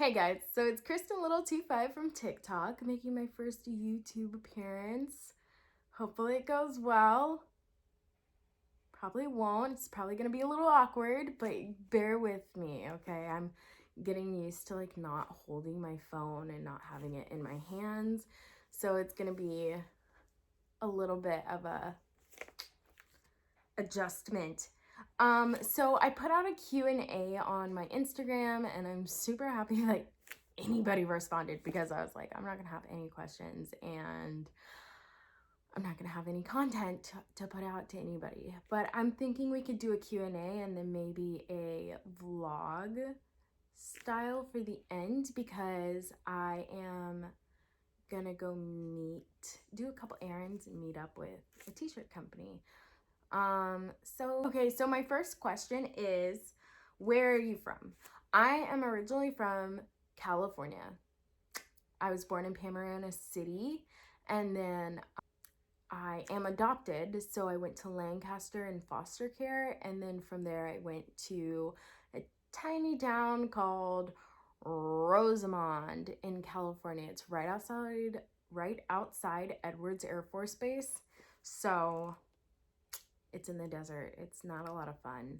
Hey guys, so it's Kristen Little 25 from TikTok, making my first YouTube appearance. Hopefully it goes well. Probably won't. It's probably gonna be a little awkward, but bear with me, okay? I'm getting used to not holding my phone and not having it in my hands. So it's gonna be a little bit of a adjustment. So I put out a Q&A on my Instagram, and I'm super happy that anybody responded, because I was like, I'm not gonna have any questions and I'm not gonna have any content to put out to anybody. But I'm thinking we could do a Q&A and then maybe a vlog style for the end, because I am gonna go do a couple errands and meet up with a t-shirt company. So my first question is, where are you from? I am originally from California. I was born in Pamarana City, and then I am adopted, so I went to Lancaster in foster care, and then from there I went to a tiny town called Rosamond in California. It's right outside Edwards Air Force Base. So it's in the desert. It's not a lot of fun.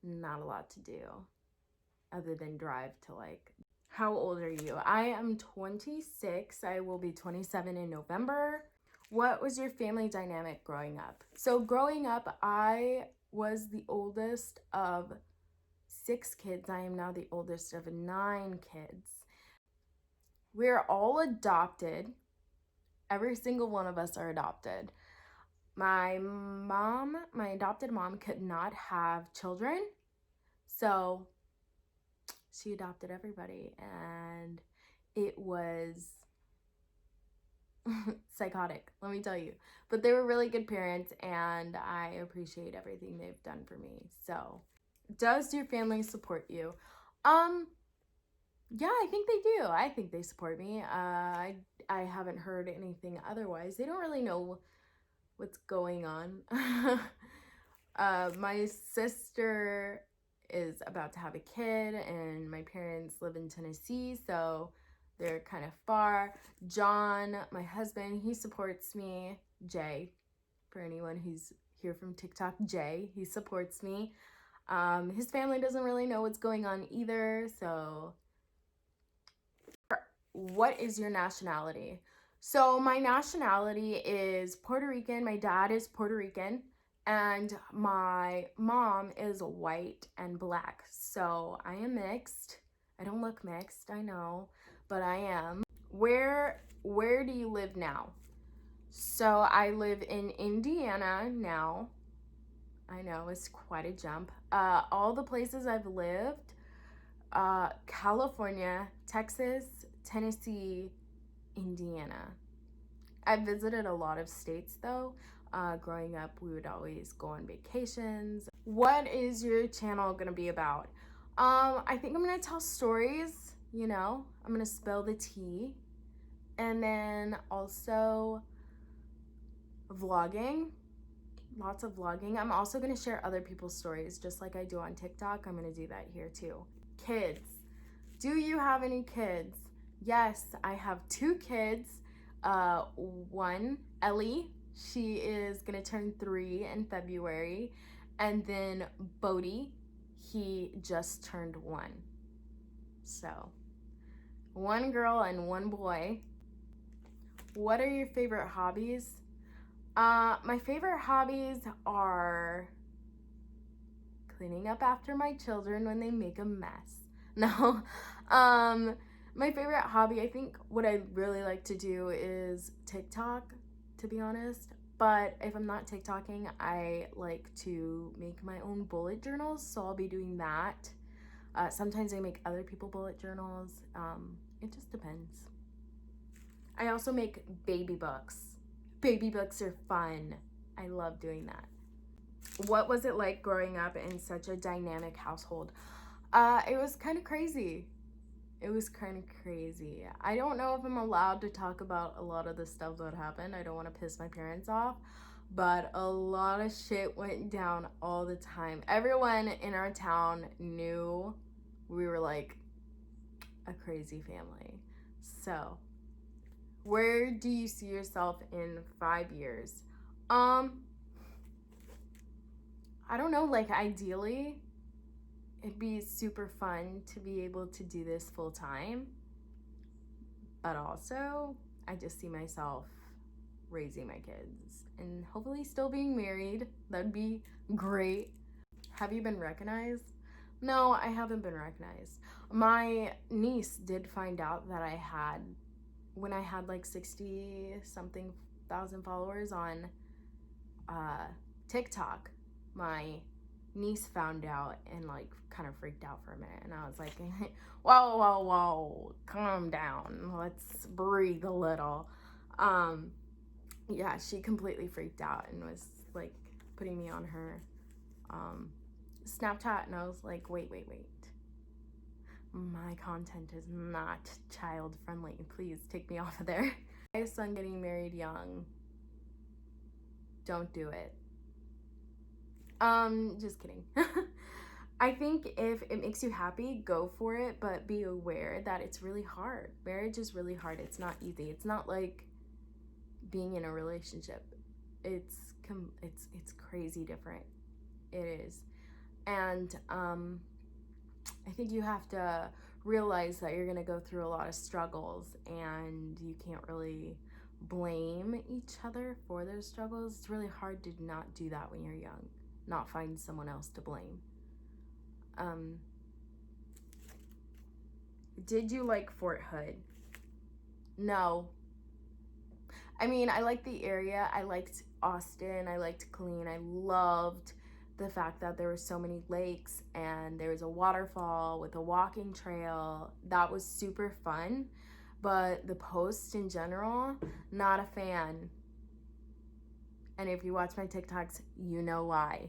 Not a lot to do other than drive to How old are you? I am 26. I will be 27 in November. What was your family dynamic growing up? So growing up, I was the oldest of 6 kids. I am now the oldest of 9 kids. We're all adopted. Every single one of us are adopted. My adopted mom could not have children, so she adopted everybody, and it was psychotic, let me tell you. But they were really good parents, and I appreciate everything they've done for me. So, does your family support you? Yeah, I think they do. I think they support me. I haven't heard anything otherwise. They don't really know what's going on. My sister is about to have a kid, and my parents live in Tennessee, so they're kind of far. John, my husband, he supports me. Jay, for anyone who's here from TikTok, Jay, he supports me. His family doesn't really know what's going on either, so. What is your nationality? So my nationality is Puerto Rican. My dad is Puerto Rican, and my mom is white and black. So I am mixed. I don't look mixed, I know, but I am. Where do you live now? So I live in Indiana now. I know, it's quite a jump. All the places I've lived, California, Texas, Tennessee, Indiana. I visited a lot of states though. Growing up, we would always go on vacations. What is your channel gonna be about? I think I'm gonna tell stories, I'm gonna spill the tea. And then also vlogging, lots of vlogging. I'm also gonna share other people's stories, just like I do on TikTok. I'm gonna do that here too. Kids. Do you have any kids? Yes, I have 2 kids. One, Ellie, she is gonna turn 3 in February. And then Bodie, he just turned 1. So, 1 girl and 1 boy. What are your favorite hobbies? My favorite hobbies are cleaning up after my children when they make a mess. No. My favorite hobby, I think what I really like to do is TikTok, to be honest. But if I'm not TikToking, I like to make my own bullet journals, so I'll be doing that. Sometimes I make other people bullet journals. It just depends. I also make baby books. Baby books are fun. I love doing that. What was it like growing up in such a dynamic household? It was kind of crazy. It was kind of crazy. I don't know if I'm allowed to talk about a lot of the stuff that happened. I don't want to piss my parents off, but a lot of shit went down all the time. Everyone in our town knew we were a crazy family. So, where do you see yourself in 5 years? I don't know, like ideally, it'd be super fun to be able to do this full time. But also, I just see myself raising my kids and hopefully still being married. That'd be great. Have you been recognized? No, I haven't been recognized. My niece did find out that when I had like 60 something thousand followers on TikTok, my niece found out and like kind of freaked out for a minute. And I was like, whoa, whoa, whoa, calm down. Let's breathe a little. Yeah, she completely freaked out and was like putting me on her Snapchat. And I was like, wait. My content is not child friendly. Please take me off of there. My son getting married young. Don't do it. Just kidding. I think if it makes you happy, go for it, but be aware that it's really hard. Marriage is really hard. It's not easy. It's not like being in a relationship. It's crazy different. It is. And I think you have to realize that you're going to go through a lot of struggles, and you can't really blame each other for those struggles. It's really hard to not do that when you're young, not find someone else to blame. Did you like Fort Hood? No. I mean, I liked the area. I liked Austin. I liked Killeen. I loved the fact that there were so many lakes and there was a waterfall with a walking trail. That was super fun. But the Post in general, not a fan. And if you watch my TikToks, you know why.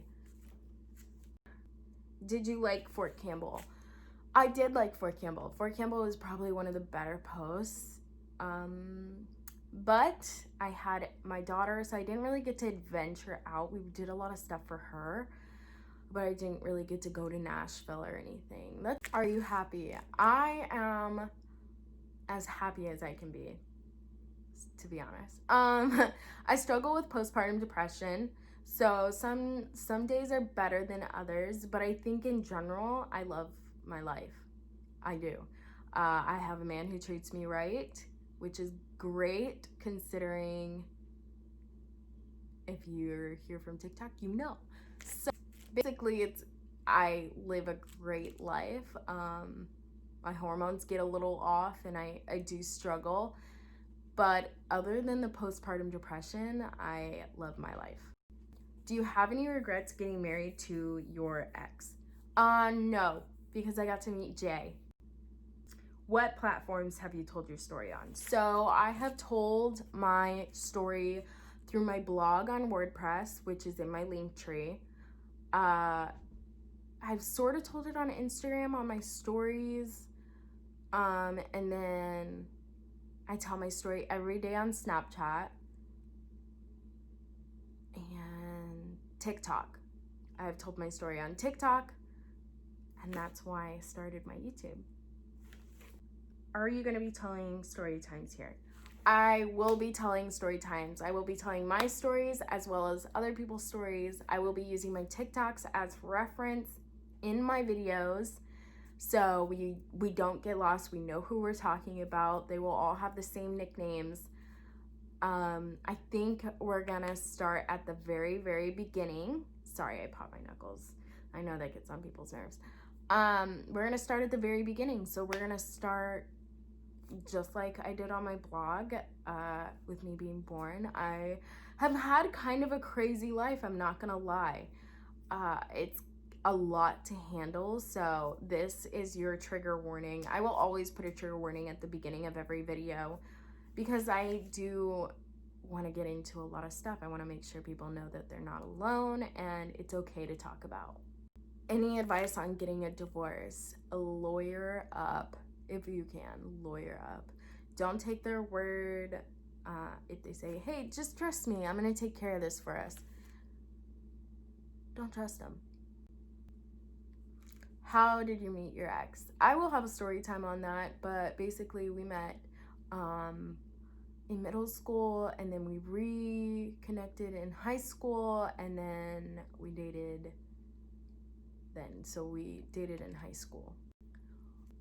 Did you like Fort Campbell? I did like Fort Campbell. Fort Campbell was probably one of the better posts. But I had my daughter, so I didn't really get to adventure out. We did a lot of stuff for her, but I didn't really get to go to Nashville or anything. Are you happy? I am as happy as I can be, to be honest. I struggle with postpartum depression, so some days are better than others, but I think in general, I love my life. I do. I have a man who treats me right, which is great considering if you're here from TikTok, you know. So basically, I live a great life. My hormones get a little off and I do struggle. But other than the postpartum depression, I love my life. Do you have any regrets getting married to your ex? No, because I got to meet Jay. What platforms have you told your story on? So I have told my story through my blog on WordPress, which is in my Linktree. I've sort of told it on Instagram on my stories. And then I tell my story every day on Snapchat and TikTok. I've told my story on TikTok, and that's why I started my YouTube. Are you going to be telling story times here? I will be telling story times. I will be telling my stories as well as other people's stories. I will be using my TikToks as reference in my videos, so we don't get lost. We know who we're talking about. They will all have the same nicknames. I think we're gonna start at the very, very beginning. Sorry, I popped my knuckles. I know that gets on people's nerves. We're gonna start at the very beginning. So we're gonna start just like I did on my blog, with me being born. I have had kind of a crazy life, I'm not gonna lie. It's a lot to handle, so this is your trigger warning. I will always put a trigger warning at the beginning of every video because I do want to get into a lot of stuff. I want to make sure people know that they're not alone and it's okay to talk about. Any advice on getting a divorce? Lawyer up. If you can, lawyer up. Don't take their word. If they say, hey, just trust me, I'm going to take care of this for us. Don't trust them. How did you meet your ex? I will have a story time on that, but basically we met in middle school, and then we reconnected in high school, and then we dated then. So we dated in high school.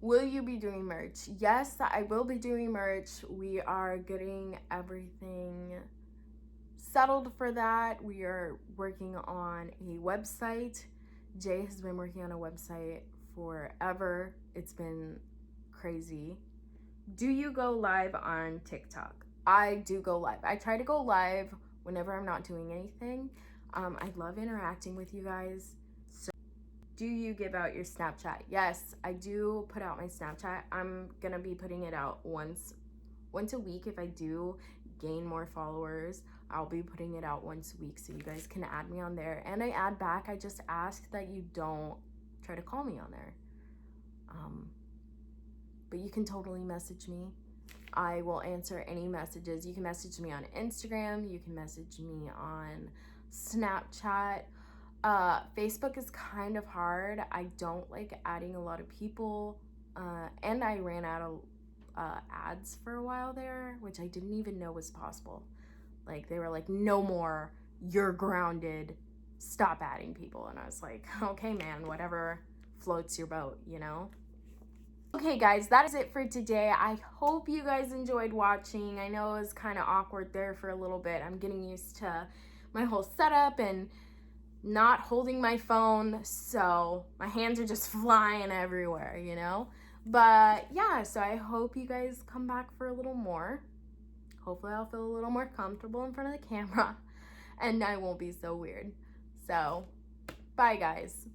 Will you be doing merch? Yes, I will be doing merch. We are getting everything settled for that. We are working on a website. Jay has been working on a website forever. It's been crazy. Do you go live on TikTok? I do go live. I try to go live whenever I'm not doing anything. I love interacting with you guys. So, do you give out your Snapchat? Yes, I do put out my Snapchat. I'm gonna be putting it out once a week. If I do gain more followers, I'll be putting it out once a week, so you guys can add me on there. And I add back. I just ask that you don't try to call me on there. But you can totally message me. I will answer any messages. You can message me on Instagram. You can message me on Snapchat. Facebook is kind of hard. I don't like adding a lot of people. And I ran out of ads for a while there, which I didn't even know was possible. Like, they were like, no more, you're grounded, stop adding people. And I was like, okay, man, whatever floats your boat, you know? Okay, guys, that is it for today. I hope you guys enjoyed watching. I know it was kind of awkward there for a little bit. I'm getting used to my whole setup and not holding my phone, so my hands are just flying everywhere, you know? But yeah, so I hope you guys come back for a little more. Hopefully I'll feel a little more comfortable in front of the camera and I won't be so weird. So, bye guys.